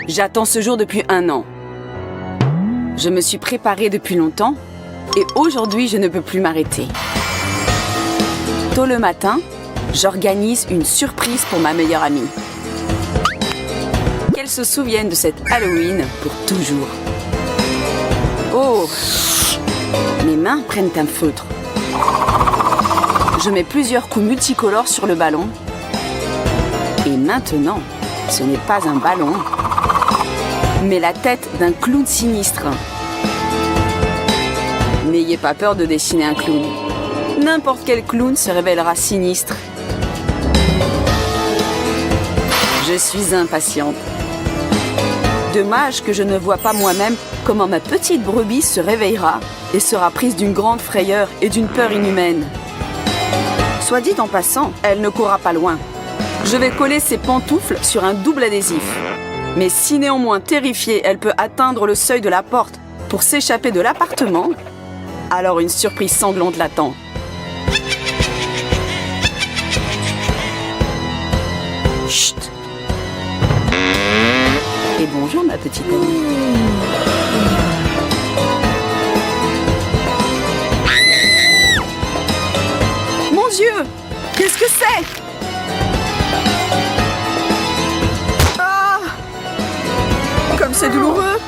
J'attends ce jour depuis 1 an. Je me suis préparée depuis longtemps et aujourd'hui, je ne peux plus m'arrêter. Tôt le matin, j'organise une surprise pour ma meilleure amie. Qu'elle se souvienne de cette Halloween pour toujours. Oh! Mes mains prennent un feutre. Je mets plusieurs coups multicolores sur le ballon. Et maintenant, ce n'est pas un ballon, mais la tête d'un clown sinistre. N'ayez pas peur de dessiner un clown. N'importe quel clown se révélera sinistre. Je suis impatiente. Dommage que je ne vois pas moi-même comment ma petite brebis se réveillera et sera prise d'une grande frayeur et d'une peur inhumaine. Soit dit en passant, elle ne courra pas loin. Je vais coller ses pantoufles sur un double adhésif. Mais si néanmoins terrifiée, elle peut atteindre le seuil de la porte pour s'échapper de l'appartement, alors une surprise sanglante l'attend. Chut! Et bonjour ma petite amie. Mon Dieu! Qu'est-ce que c'est? Ah! Comme c'est douloureux!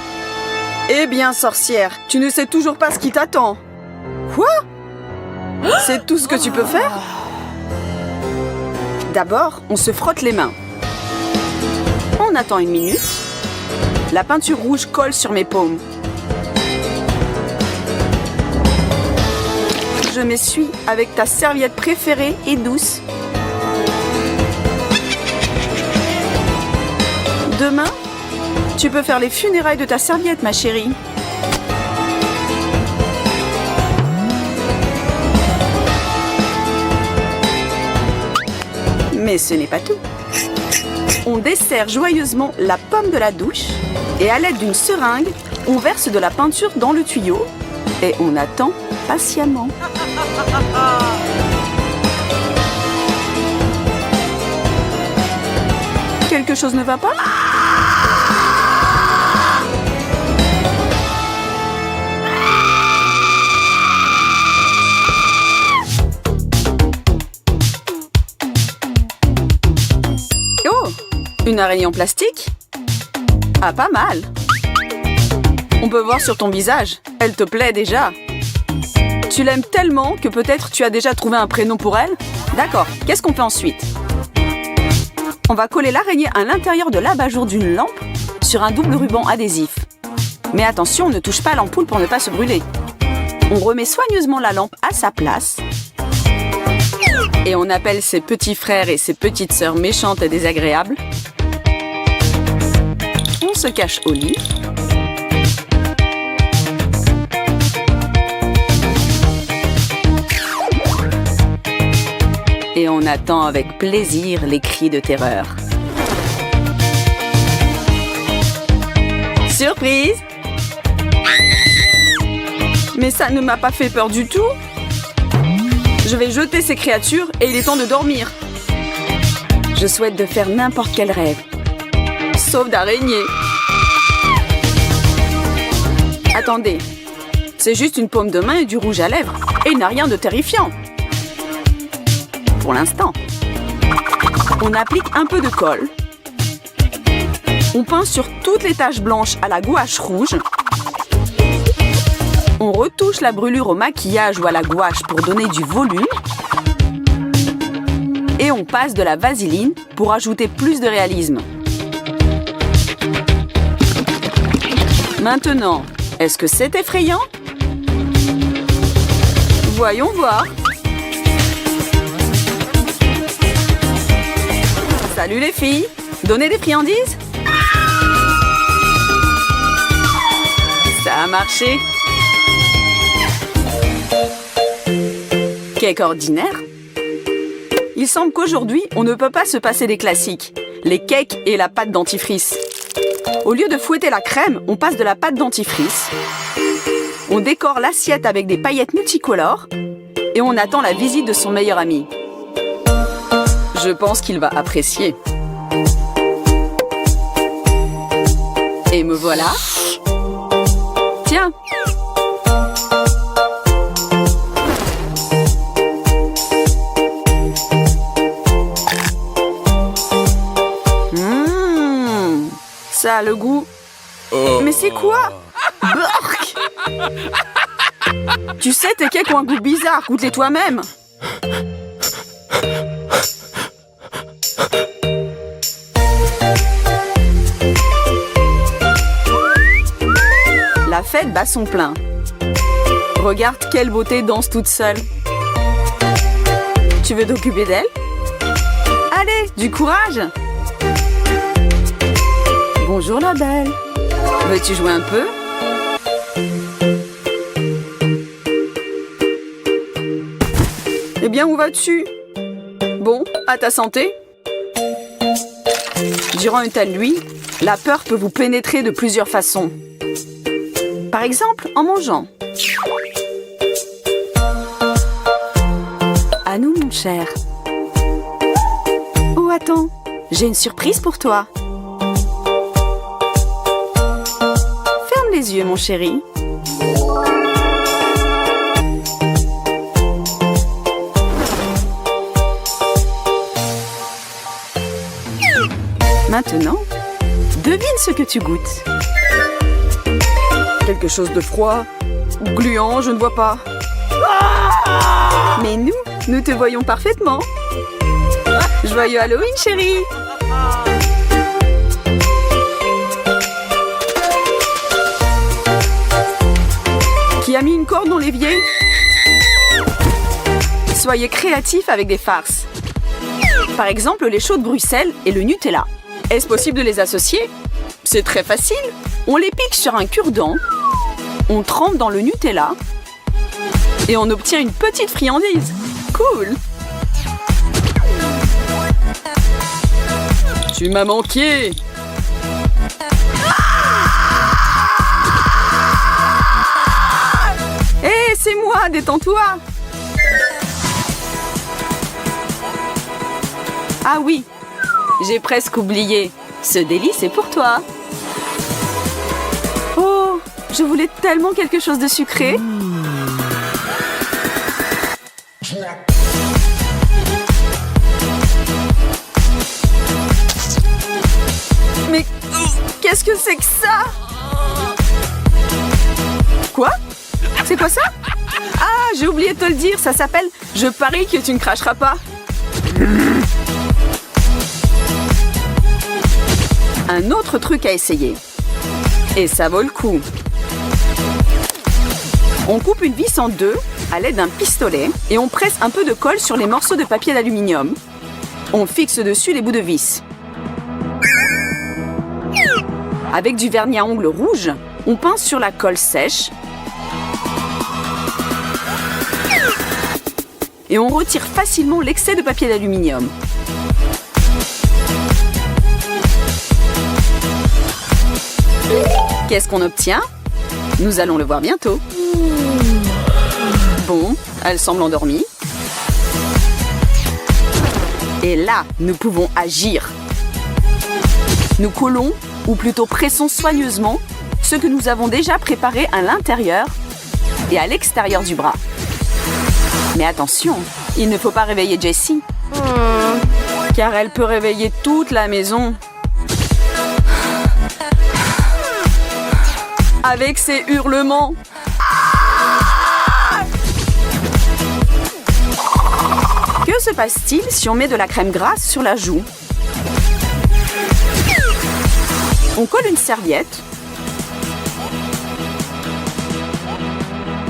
Eh bien, sorcière, tu ne sais toujours pas ce qui t'attend. Quoi? C'est tout ce que tu peux faire? D'abord, on se frotte les mains. On attend 1 minute. La peinture rouge colle sur mes paumes. Je m'essuie avec ta serviette préférée et douce. Demain, tu peux faire les funérailles de ta serviette, ma chérie. Mais ce n'est pas tout. On dessert joyeusement la pomme de la douche et à l'aide d'une seringue, on verse de la peinture dans le tuyau et on attend patiemment. Quelque chose ne va pas? Oh! Une araignée en plastique? Ah, pas mal! On peut voir sur ton visage, elle te plaît déjà. Tu l'aimes tellement que peut-être tu as déjà trouvé un prénom pour elle? D'accord, qu'est-ce qu'on fait ensuite? On va coller l'araignée à l'intérieur de l'abat-jour d'une lampe sur un double ruban adhésif. Mais attention, ne touche pas à l'ampoule pour ne pas se brûler. On remet soigneusement la lampe à sa place. Et on appelle ses petits frères et ses petites sœurs méchantes et désagréables. On se cache au lit. Et on attend avec plaisir les cris de terreur. Surprise! Mais ça ne m'a pas fait peur du tout. Je vais jeter ces créatures et il est temps de dormir. Je souhaite de faire n'importe quel rêve. Sauf d'araignée. Attendez. C'est juste une paume de main et du rouge à lèvres. Et il n'a rien de terrifiant. Pour l'instant. On applique un peu de colle. On peint sur toutes les taches blanches à la gouache rouge. On retouche la brûlure au maquillage ou à la gouache pour donner du volume. Et on passe de la vaseline pour ajouter plus de réalisme. Maintenant, est-ce que c'est effrayant? Voyons voir. Salut les filles, donnez des friandises? Ça a marché. Cake ordinaire? Il semble qu'aujourd'hui, on ne peut pas se passer des classiques, les cakes et la pâte dentifrice. Au lieu de fouetter la crème, on passe de la pâte dentifrice. On décore l'assiette avec des paillettes multicolores et on attend la visite de son meilleur ami. Je pense qu'il va apprécier. voilà. Tiens. Ça a le goût. Mais c'est quoi? Burk! Tu sais, tes cakes ont un goût bizarre. Goûte-les toi-même. La fête bat son plein. Regarde quelle beauté danse toute seule. Tu veux t'occuper d'elle? Allez, du courage! Bonjour la belle. Veux-tu jouer un peu? Eh bien, où vas-tu? Bon, à ta santé. Durant une telle nuit, la peur peut vous pénétrer de plusieurs façons. Par exemple, en mangeant. À nous, mon cher. Oh, attends, j'ai une surprise pour toi. Ferme les yeux, mon chéri. Maintenant, devine ce que tu goûtes. Quelque chose de froid ou gluant, je ne vois pas. Mais nous te voyons parfaitement. Joyeux Halloween, chérie! Qui a mis une corde dans l'évier? Soyez créatifs avec des farces. Par exemple, les choux de Bruxelles et le Nutella. Est-ce possible de les associer? C'est très facile. On les pique sur un cure-dent, on trempe dans le Nutella et on obtient une petite friandise. Cool! Tu m'as manqué! Hé, c'est moi, détends-toi! Ah oui, j'ai presque oublié. Ce délice est pour toi. Oh, je voulais tellement quelque chose de sucré. Mais qu'est-ce que c'est que ça? Quoi? C'est quoi ça? Ah, j'ai oublié de te le dire, ça s'appelle « Je parie que tu ne cracheras pas ». Un autre truc à essayer. Et ça vaut le coup. On coupe une vis en deux à l'aide d'un pistolet et on presse un peu de colle sur les morceaux de papier d'aluminium. On fixe dessus les bouts de vis. Avec du vernis à ongles rouge, on pince sur la colle sèche et on retire facilement l'excès de papier d'aluminium. Qu'est-ce qu'on obtient? Nous allons le voir bientôt. Bon, elle semble endormie. Et là, nous pouvons agir. Nous collons, ou plutôt pressons soigneusement, ce que nous avons déjà préparé à l'intérieur et à l'extérieur du bras. Mais attention, il ne faut pas réveiller Jessie, car elle peut réveiller toute la maison. Avec ses hurlements. Que se passe-t-il si on met de la crème grasse sur la joue? On colle une serviette.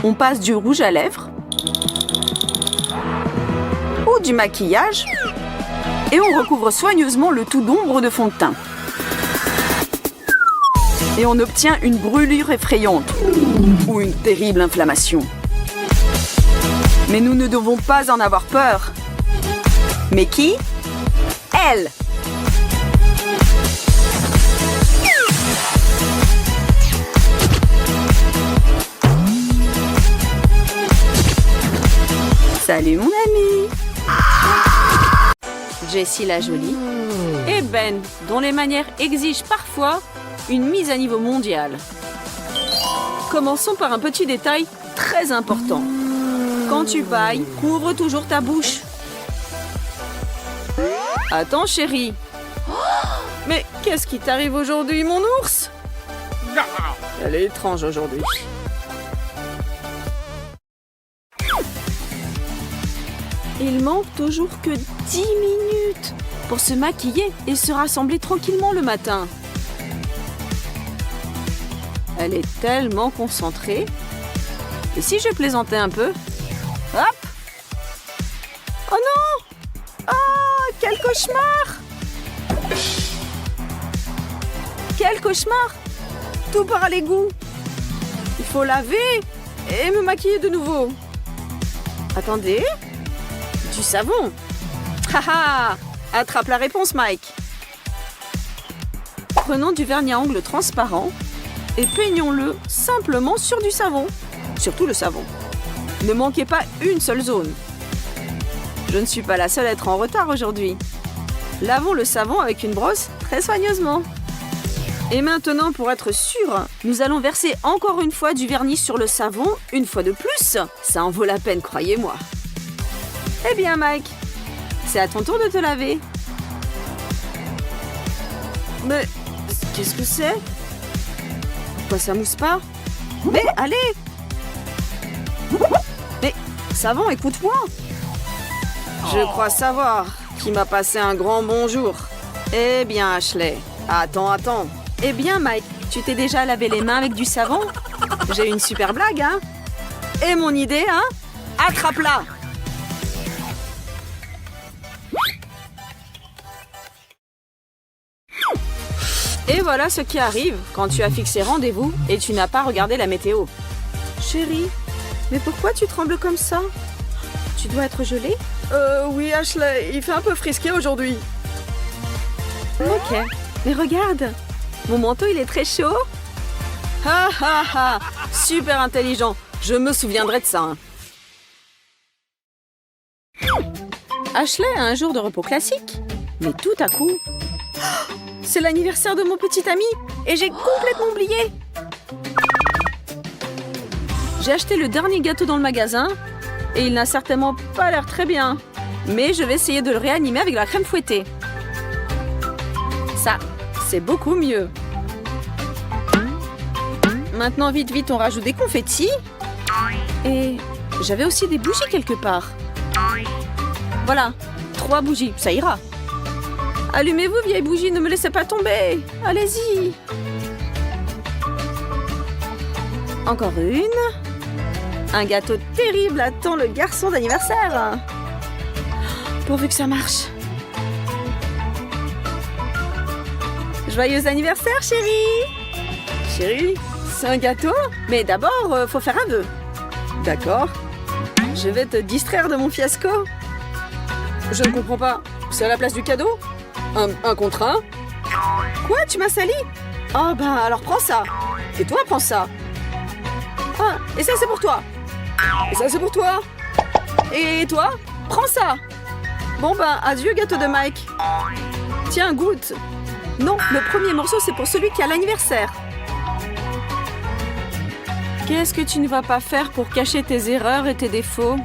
On passe du rouge à lèvres. Ou du maquillage. Et on recouvre soigneusement le tout d'ombre de fond de teint. Et on obtient une brûlure effrayante ou une terrible inflammation. Mais nous ne devons pas en avoir peur. Mais qui? Elle! Salut mon ami! Jessie la jolie et Ben, dont les manières exigent parfois une mise à niveau mondiale. Commençons par un petit détail très important. Quand tu bailles, couvre toujours ta bouche. Attends, chérie. Mais qu'est-ce qui t'arrive aujourd'hui, mon ours? Elle est étrange aujourd'hui. Il manque toujours que 10 minutes pour se maquiller et se rassembler tranquillement le matin. Elle est tellement concentrée. Et si je plaisantais un peu? Hop! Oh non! Oh, quel cauchemar! Quel cauchemar! Tout part à l'égout. Il faut laver et me maquiller de nouveau. Attendez. Du savon. Haha! Attrape la réponse, Mike. Prenons du vernis à ongles transparent et peignons-le simplement sur du savon. Surtout le savon. Ne manquez pas une seule zone. Je ne suis pas la seule à être en retard aujourd'hui. Lavons le savon avec une brosse très soigneusement. Et maintenant, pour être sûr, nous allons verser encore une fois du vernis sur le savon, une fois de plus. Ça en vaut la peine, croyez-moi. Eh bien, Mike, c'est à ton tour de te laver. Mais qu'est-ce que c'est? Pourquoi ça mousse pas? Mais allez! Mais savon, écoute-moi. Je crois savoir qui m'a passé un grand bonjour. Eh bien, Ashley, attends. Eh bien, Mike, tu t'es déjà lavé les mains avec du savon? J'ai une super blague, hein? Et mon idée, hein? Attrape-la! Et voilà ce qui arrive quand tu as fixé rendez-vous et tu n'as pas regardé la météo. Chérie, mais pourquoi tu trembles comme ça? Tu dois être gelée? Oui, Ashley, il fait un peu frisqué aujourd'hui. Ok, mais regarde, mon manteau il est très chaud. Ha ha ha, super intelligent, je me souviendrai de ça. Hein. Ashley a un jour de repos classique, mais tout à coup... C'est l'anniversaire de mon petit ami et j'ai complètement oublié. J'ai acheté le dernier gâteau dans le magasin et il n'a certainement pas l'air très bien. Mais je vais essayer de le réanimer avec la crème fouettée. Ça, c'est beaucoup mieux. Maintenant, vite, on rajoute des confettis. Et j'avais aussi des bougies quelque part. Voilà, 3 bougies, ça ira. Allumez-vous, vieille bougie, ne me laissez pas tomber. Allez-y. Encore une. Un gâteau terrible attend le garçon d'anniversaire. Pourvu que ça marche. Joyeux anniversaire, chérie. Chérie, c'est un gâteau? Mais d'abord, faut faire un vœu. D'accord. Je vais te distraire de mon fiasco. Je ne comprends pas. C'est à la place du cadeau? Un contre un? Quoi, tu m'as sali? Oh ben alors prends ça. Et toi, prends ça. Ah, et ça c'est pour toi. Et ça c'est pour toi. Et toi, prends ça. Bon ben, adieu gâteau de Mike. Tiens, goûte. Non, le premier morceau c'est pour celui qui a l'anniversaire. Qu'est-ce que tu ne vas pas faire pour cacher tes erreurs et tes défauts?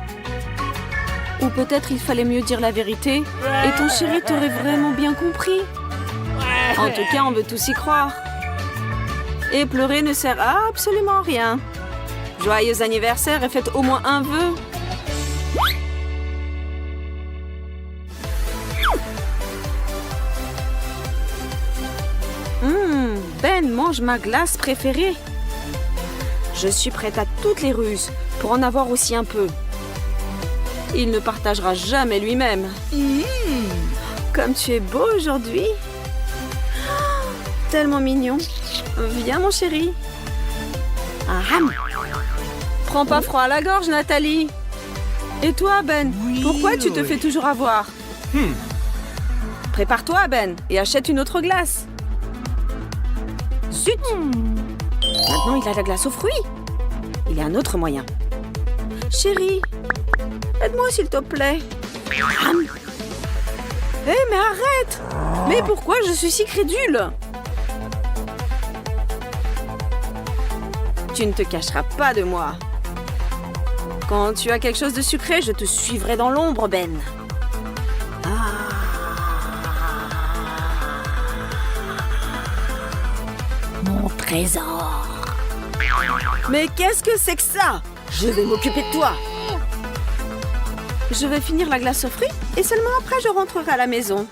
Ou peut-être il fallait mieux dire la vérité et ton chéri t'aurait vraiment bien compris. En tout cas, on veut tous y croire. Et pleurer ne sert à absolument rien. Joyeux anniversaire et faites au moins un vœu. Ben mange ma glace préférée. Je suis prête à toutes les ruses pour en avoir aussi un peu. Il ne partagera jamais lui-même. Comme tu es beau aujourd'hui. Oh, tellement mignon. Viens, mon chéri. Aham. Prends pas froid à la gorge, Nathalie. Et toi, Ben, pourquoi tu te fais toujours avoir? Prépare-toi, Ben, et achète une autre glace. Zut! Maintenant, il a la glace aux fruits. Il y a un autre moyen. Chérie, aide-moi s'il te plaît. Hé, mais arrête! Mais pourquoi je suis si crédule? Tu ne te cacheras pas de moi. Quand tu as quelque chose de sucré, je te suivrai dans l'ombre, Ben. Mon trésor. Mais qu'est-ce que c'est que ça? Je vais m'occuper de toi. Je vais finir la glace aux fruits et seulement après je rentrerai à la maison.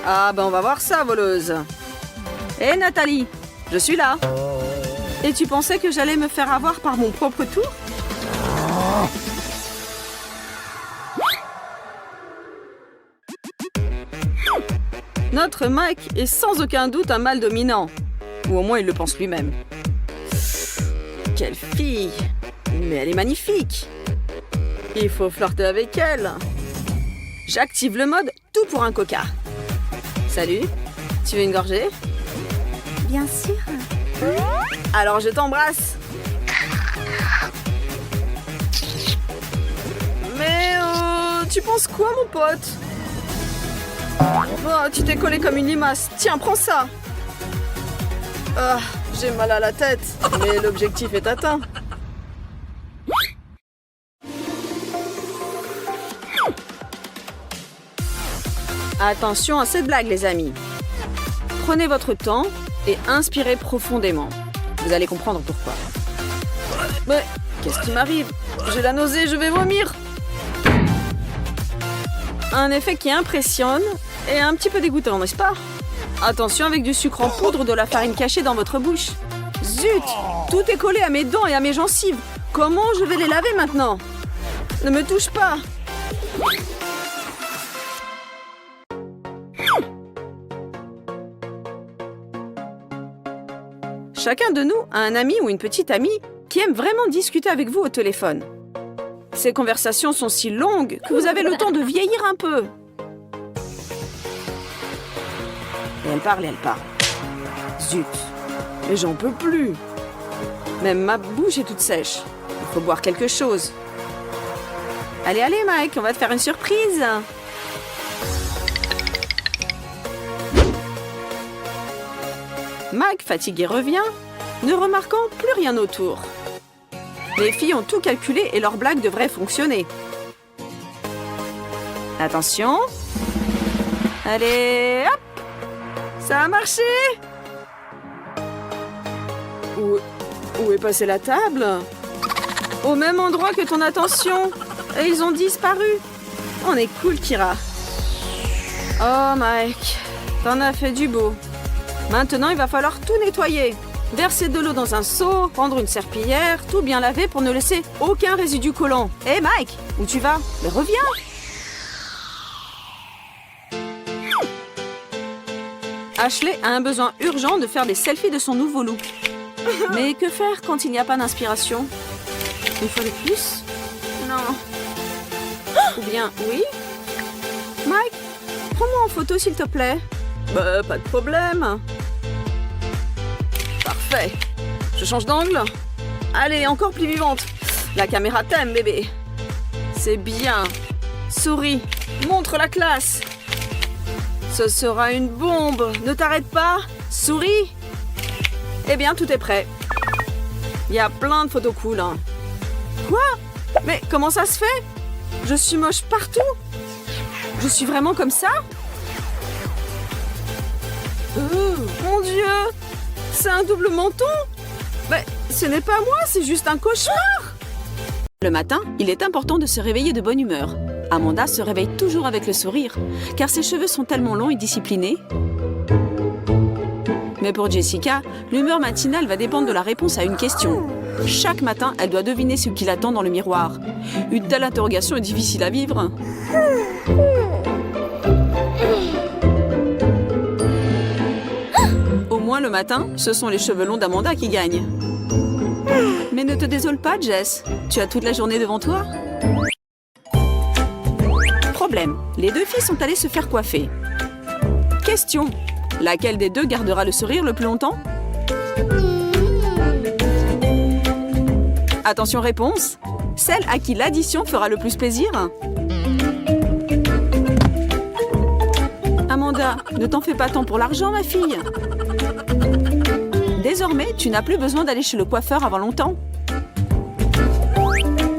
Ah ben on va voir ça, voleuse. Hé Nathalie, je suis là. Et tu pensais que j'allais me faire avoir par mon propre tour? Notre Mike est sans aucun doute un mâle dominant. Ou au moins il le pense lui-même. Quelle fille! Mais elle est magnifique! Il faut flirter avec elle. J'active le mode tout pour un coca. Salut, tu veux une gorgée? Bien sûr. Alors je t'embrasse. Mais tu penses quoi, mon pote? Oh, tu t'es collé comme une limace. Tiens, prends ça. Ah, j'ai mal à la tête, mais l'objectif est atteint. Attention à cette blague, les amis. Prenez votre temps et inspirez profondément. Vous allez comprendre pourquoi. Mais qu'est-ce qui m'arrive? J'ai la nausée, je vais vomir. Un effet qui impressionne et un petit peu dégoûtant, n'est-ce pas? Attention avec du sucre en poudre ou de la farine cachée dans votre bouche. Zut! Tout est collé à mes dents et à mes gencives. Comment je vais les laver maintenant? Ne me touche pas! Chacun de nous a un ami ou une petite amie qui aime vraiment discuter avec vous au téléphone. Ces conversations sont si longues que vous avez le temps de vieillir un peu. Et elle parle. Zut, mais j'en peux plus. Même ma bouche est toute sèche. Il faut boire quelque chose. Allez, Mike, on va te faire une surprise. Mike, fatigué, revient, ne remarquant plus rien autour. Les filles ont tout calculé et leur blague devrait fonctionner. Attention. Allez, hop! Ça a marché! Où est passée la table? Au même endroit que ton attention. Et ils ont disparu. On est cool, Kira. Oh, Mike, t'en as fait du beau. Maintenant, il va falloir tout nettoyer. Verser de l'eau dans un seau, prendre une serpillière, tout bien laver pour ne laisser aucun résidu collant. Hé, Mike, où tu vas? Mais reviens! Ashley a un besoin urgent de faire des selfies de son nouveau look. Mais que faire quand il n'y a pas d'inspiration? Une fois de plus? Non. Ou bien, oui? Mike, prends-moi en photo, s'il te plaît. Bah, pas de problème. Parfait. Je change d'angle. Allez, encore plus vivante. La caméra t'aime, bébé. C'est bien. Souris. Montre la classe. Ce sera une bombe. Ne t'arrête pas. Souris. Eh bien, tout est prêt. Il y a plein de photos cool. Hein. Quoi? Mais comment ça se fait? Je suis moche partout. Je suis vraiment comme ça? Mon Dieu! C'est un double menton? Mais ce n'est pas moi, c'est juste un cauchemar! Le matin, il est important de se réveiller de bonne humeur. Amanda se réveille toujours avec le sourire, car ses cheveux sont tellement longs et disciplinés. Mais pour Jessica, l'humeur matinale va dépendre de la réponse à une question. Chaque matin, elle doit deviner ce qui l'attend dans le miroir. Une telle interrogation est difficile à vivre. Au moins le matin, ce sont les cheveux longs d'Amanda qui gagnent. Mais ne te désole pas, Jess. Tu as toute la journée devant toi. Problème, les deux filles sont allées se faire coiffer. Question, laquelle des deux gardera le sourire le plus longtemps? Attention, réponse. Celle à qui l'addition fera le plus plaisir. Amanda, ne t'en fais pas tant pour l'argent, ma fille. Désormais, tu n'as plus besoin d'aller chez le coiffeur avant longtemps.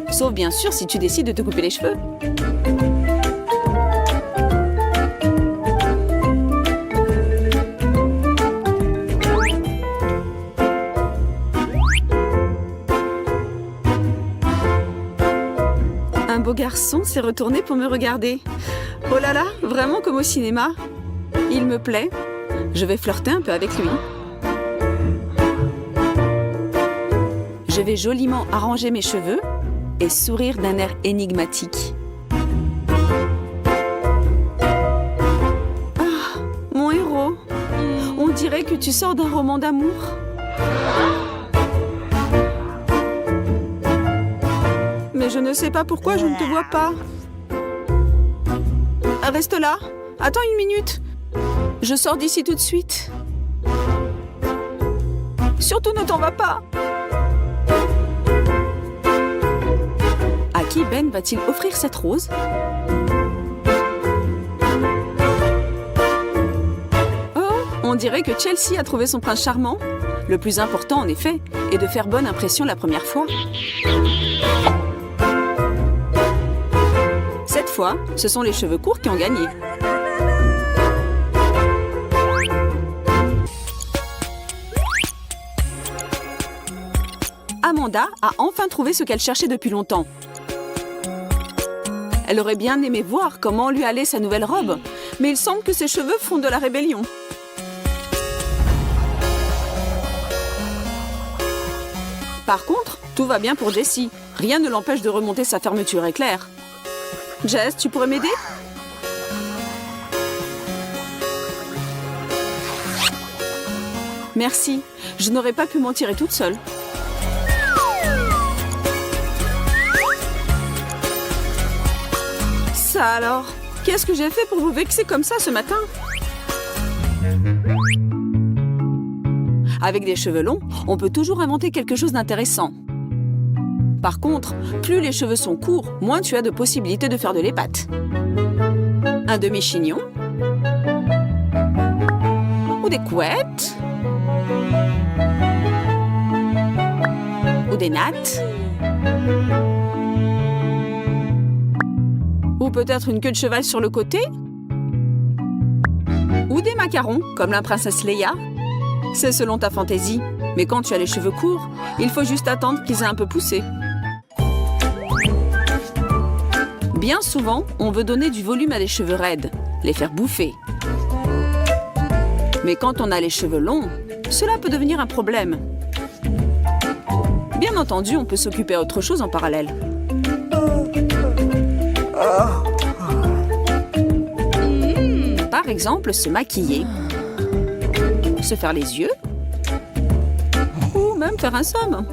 Sauf bien sûr si tu décides de te couper les cheveux. Un beau garçon s'est retourné pour me regarder. Oh là là, vraiment comme au cinéma. Il me plaît. Je vais flirter un peu avec lui. Je vais joliment arranger mes cheveux et sourire d'un air énigmatique. Ah, mon héros. On dirait que tu sors d'un roman d'amour. Mais je ne sais pas pourquoi je ne te vois pas. Reste là. Attends une minute. Je sors d'ici tout de suite. Surtout ne t'en vas pas. À qui Ben va-t-il offrir cette rose? Oh, on dirait que Chelsea a trouvé son prince charmant. Le plus important, en effet, est de faire bonne impression la première fois. Cette fois, ce sont les cheveux courts qui ont gagné. Amanda a enfin trouvé ce qu'elle cherchait depuis longtemps. Elle aurait bien aimé voir comment lui allait sa nouvelle robe, mais il semble que ses cheveux font de la rébellion. Par contre, tout va bien pour Jessie. Rien ne l'empêche de remonter sa fermeture éclair. Jess, tu pourrais m'aider? Merci, je n'aurais pas pu m'en tirer toute seule. Ça alors, qu'est-ce que j'ai fait pour vous vexer comme ça ce matin? Avec des cheveux longs, on peut toujours inventer quelque chose d'intéressant. Par contre, plus les cheveux sont courts, moins tu as de possibilités de faire de l'épate. Un demi-chignon. Ou des couettes. Ou des nattes. Ou peut-être une queue de cheval sur le côté. Ou des macarons, comme la princesse Leia. C'est selon ta fantaisie. Mais quand tu as les cheveux courts, il faut juste attendre qu'ils aient un peu poussé. Bien souvent, on veut donner du volume à des cheveux raides, les faire bouffer. Mais quand on a les cheveux longs, cela peut devenir un problème. Bien entendu, on peut s'occuper à autre chose en parallèle. Par exemple, se maquiller, se faire les yeux, ou même faire un somme.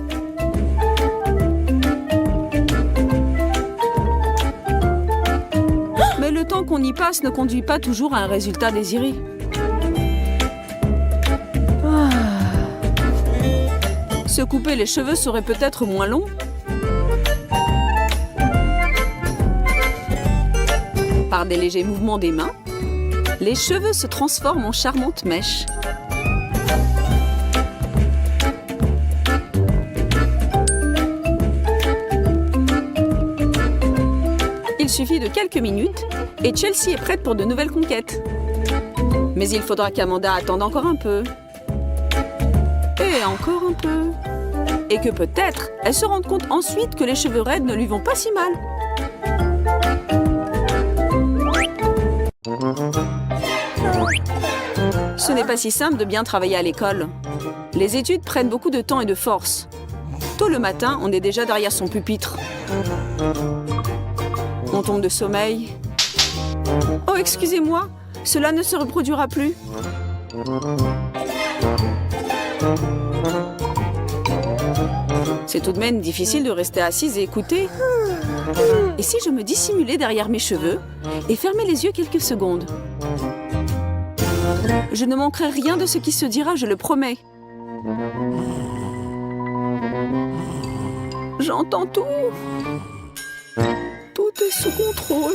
Mais le temps qu'on y passe ne conduit pas toujours à un résultat désiré. Se couper les cheveux serait peut-être moins long. Par des légers mouvements des mains, les cheveux se transforment en charmantes mèches. Il suffit de quelques minutes et Chelsea est prête pour de nouvelles conquêtes. Mais il faudra qu'Amanda attende encore un peu. Et encore un peu. Et que peut-être elle se rende compte ensuite que les cheveux raides ne lui vont pas si mal. Ce n'est pas si simple de bien travailler à l'école. Les études prennent beaucoup de temps et de force. Tôt le matin, on est déjà derrière son pupitre. On tombe de sommeil. Oh, excusez-moi, cela ne se reproduira plus. C'est tout de même difficile de rester assise et écouter. Et si je me dissimulais derrière mes cheveux et fermais les yeux quelques secondes? Je ne manquerai rien de ce qui se dira, je le promets. J'entends tout. Tout est sous contrôle.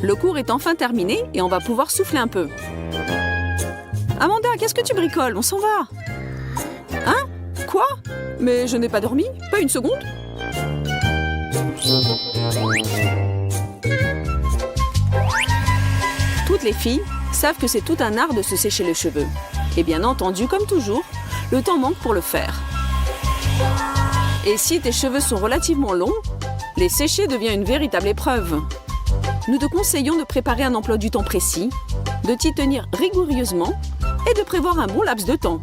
Le cours est enfin terminé et on va pouvoir souffler un peu. Amanda, qu'est-ce que tu bricoles? On s'en va. Hein? Quoi? Mais je n'ai pas dormi? Pas une seconde? Toutes les filles savent que c'est tout un art de se sécher les cheveux. Et bien entendu, comme toujours, le temps manque pour le faire. Et si tes cheveux sont relativement longs, les sécher devient une véritable épreuve. Nous te conseillons de préparer un emploi du temps précis, de t'y tenir rigoureusement et de prévoir un bon laps de temps.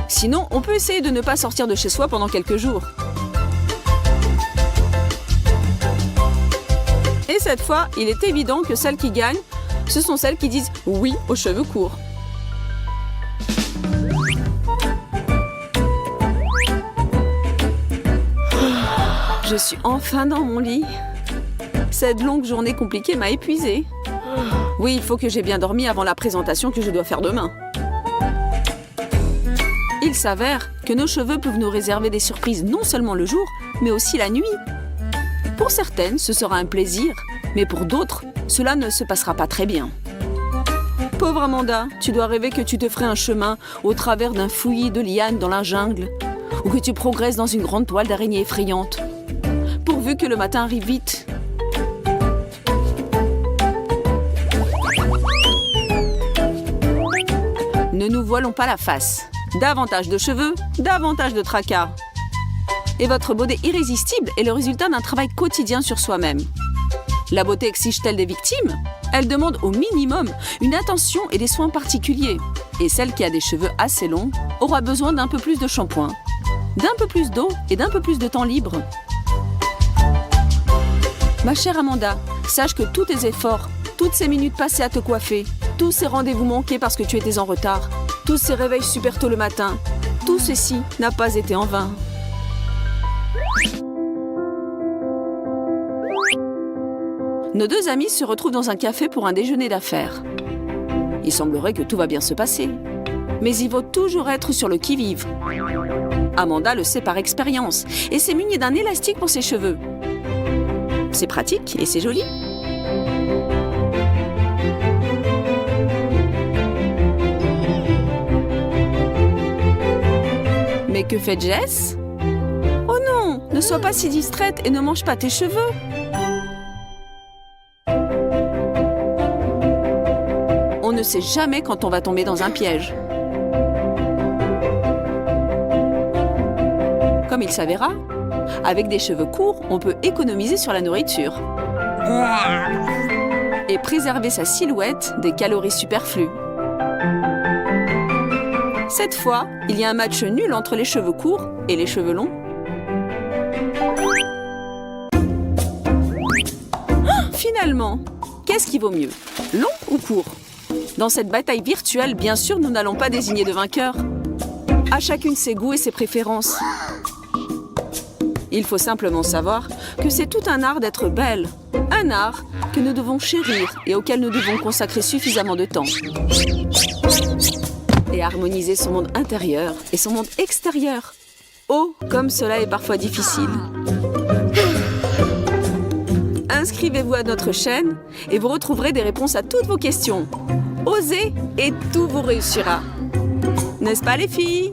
Sinon, on peut essayer de ne pas sortir de chez soi pendant quelques jours. Et cette fois, il est évident que celles qui gagnent, ce sont celles qui disent oui aux cheveux courts. Je suis enfin dans mon lit. Cette longue journée compliquée m'a épuisée. Oui, il faut que j'ai bien dormi avant la présentation que je dois faire demain. Il s'avère que nos cheveux peuvent nous réserver des surprises non seulement le jour, mais aussi la nuit. Pour certaines, ce sera un plaisir, mais pour d'autres, cela ne se passera pas très bien. Pauvre Amanda, tu dois rêver que tu te ferais un chemin au travers d'un fouillis de lianes dans la jungle, ou que tu progresses dans une grande toile d'araignée effrayante. Pourvu que le matin arrive vite. Ne nous voilons pas la face. Davantage de cheveux, davantage de tracas. Et votre beauté irrésistible est le résultat d'un travail quotidien sur soi-même. La beauté exige-t-elle des victimes? Elle demande au minimum une attention et des soins particuliers. Et celle qui a des cheveux assez longs aura besoin d'un peu plus de shampoing, d'un peu plus d'eau et d'un peu plus de temps libre. Ma chère Amanda, sache que tous tes efforts, toutes ces minutes passées à te coiffer, tous ces rendez-vous manqués parce que tu étais en retard, tous ces réveils super tôt le matin, tout ceci n'a pas été en vain. Nos deux amis se retrouvent dans un café pour un déjeuner d'affaires. Il semblerait que tout va bien se passer. Mais il faut toujours être sur le qui-vive. Amanda le sait par expérience et s'est munie d'un élastique pour ses cheveux. C'est pratique et c'est joli. Mais que fait Jess? Oh non, ne sois pas si distraite et ne mange pas tes cheveux. On ne sait jamais quand on va tomber dans un piège. Comme il s'avéra, avec des cheveux courts, on peut économiser sur la nourriture et préserver sa silhouette des calories superflues. Cette fois, il y a un match nul entre les cheveux courts et les cheveux longs. Finalement, qu'est-ce qui vaut mieux, long ou court? Dans cette bataille virtuelle, bien sûr, nous n'allons pas désigner de vainqueur. À chacune ses goûts et ses préférences. Il faut simplement savoir que c'est tout un art d'être belle. Un art que nous devons chérir et auquel nous devons consacrer suffisamment de temps. Et harmoniser son monde intérieur et son monde extérieur. Oh, comme cela est parfois difficile. Inscrivez-vous à notre chaîne et vous retrouverez des réponses à toutes vos questions. Osez et tout vous réussira. N'est-ce pas les filles ?